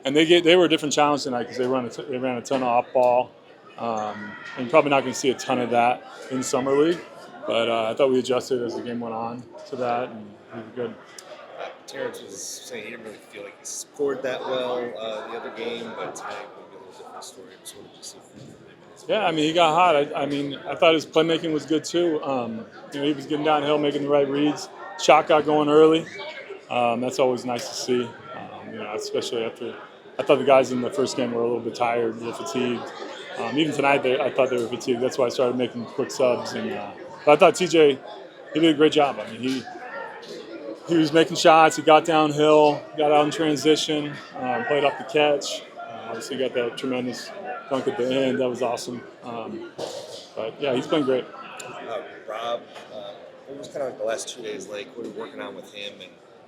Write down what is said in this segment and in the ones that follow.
And they were a different challenge tonight because they ran a ton of off ball. And probably not going to see a ton of that in summer league. But I thought we adjusted as the game went on to that, and we were good. Terrence was saying he didn't really feel like he scored that well the other game, but tonight would be a little different story. So what did you see from him? Yeah, I mean, he got hot. I thought his playmaking was good too. He was getting downhill, making the right reads. Shot got going early. That's always nice to see. Especially after I thought the guys in the first game were a little bit tired, a little fatigued. Even tonight, I thought they were fatigued. That's why I started making quick subs. But I thought TJ, he did a great job. I mean, he was making shots. He got downhill, got out in transition, played off the catch. Obviously, got that tremendous dunk at the end. That was awesome. But yeah, he's playing great. Rob, what was kind of like the last 2 days like? What were you working on with him,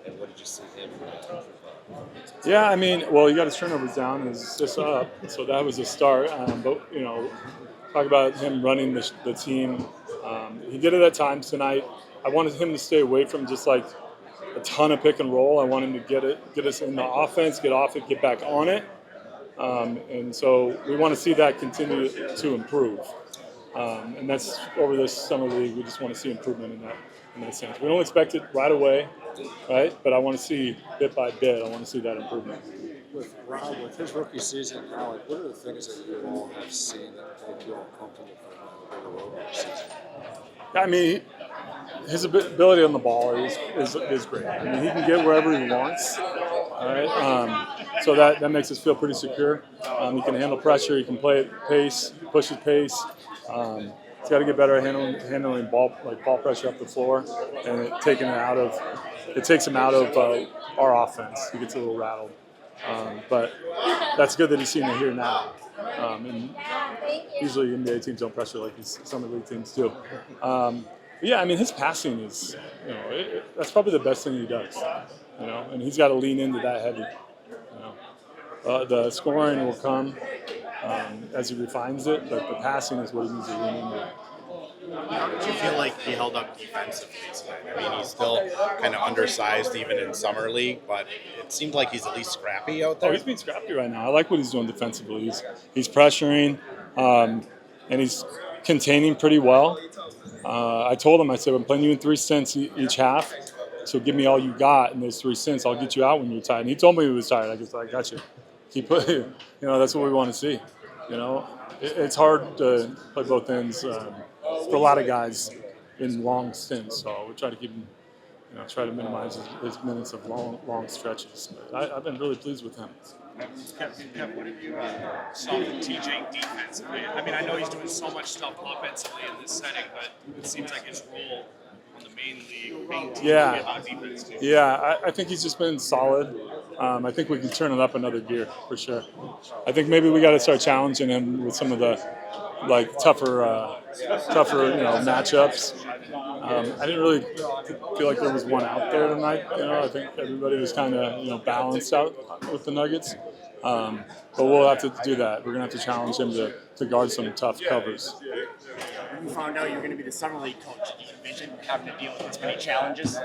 and what did you see him? Yeah, I mean, well, he got his turnovers down and his assists up, so that was a start. But talk about him running the team. He did it at times tonight. I wanted him to stay away from just like a ton of pick and roll. I want him to get us in the offense, get off it, get back on it. And so we want to see that continue to improve. And that's over this summer league. We just want to see improvement in that sense. We don't expect it right away, right? But I want to see bit by bit. I want to see that improvement. With Rob, with his rookie season now, like, what are the things that you all have seen that make you all comfortable for him on a bigger road this season? I mean, his ability on the ball is great. I mean, he can get wherever he wants. All right, so that makes us feel pretty secure. He can handle pressure. He can play at pace, push his pace. He's got to get better at handling ball pressure up the floor, and it takes him out of our offense. He gets a little rattled, but that's good that he's seeing it here now. And usually NBA teams don't pressure like these summer league teams do. Yeah, I mean, his passing is, that's probably the best thing he does. And he's got to lean into that heavy. The scoring will come as he refines it, but the passing is what he needs to lean into. How did you feel like he held up defensively tonight? I mean, he's still kind of undersized even in summer league, but it seemed like he's at least scrappy out there. Oh, he's being scrappy right now. I like what he's doing defensively. He's pressuring, and he's containing pretty well. I told him, I said, I'm playing you in 3 cents each half, so give me all you got in those 3 cents. I'll get you out when you're tired. And he told me he was tired. I got you. Keep playing. That's what we want to see. It's hard to play both ends for a lot of guys in long stints. So we try to keep him, try to minimize his minutes of long stretches. But I've been really pleased with him. Kev, what have you saw from TJ defensively? I mean, I know he's doing so much stuff offensively in this setting, but it seems like his role on the main team on defense too. Yeah, I think he's just been solid. I think we can turn it up another gear for sure. I think maybe we got to start challenging him with some of the tougher matchups. I didn't really feel like there was one out there tonight. I think everybody was kind of balanced out with the Nuggets. But we'll have to do that. We're going to have to challenge him to guard some tough covers. When you found out you were going to be the summer league coach, did you envision having to deal with this many challenges?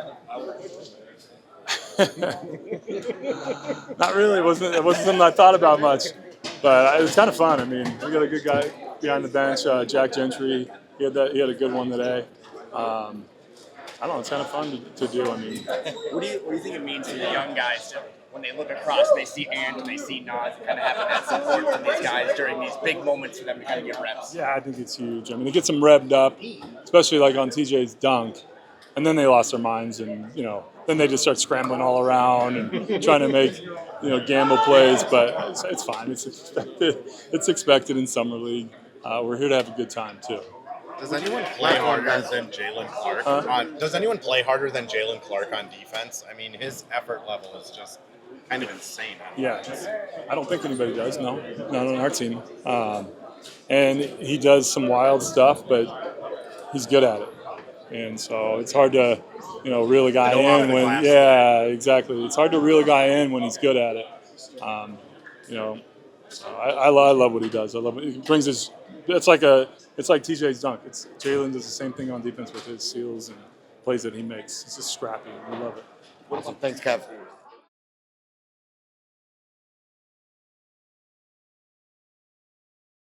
Not really. It wasn't something I thought about much, but it was kind of fun. I mean, we got a good guy behind the bench, Jack Gentry. He had a good one today. I don't know. It's kind of fun to do. I mean, what do you think it means to the young guys when they look across and they see Ant and they see Nas, kind of having that support from these guys during these big moments for them to kind of get reps? Yeah, I think it's huge. I mean, it gets them revved up, especially like on TJ's dunk, and then they lost their minds, and then they just start scrambling all around and trying to make gamble plays. But it's fine. It's expected. It's expected in summer league. We're here to have a good time too. Does anyone play harder than Jalen Clark? Does anyone play harder than Jalen Clark on defense? I mean, his effort level is just kind of insane. I don't think anybody does. No, not on our team. And he does some wild stuff, but he's good at it. And so it's hard to, reel a guy in when. Yeah, exactly. It's hard to reel a guy in when he's good at it. I love what he does. I love it. He brings his. It's like TJ's dunk. Jalen does the same thing on defense with his steals and plays that he makes. It's just scrappy. We love it. Awesome. Thanks, Kev.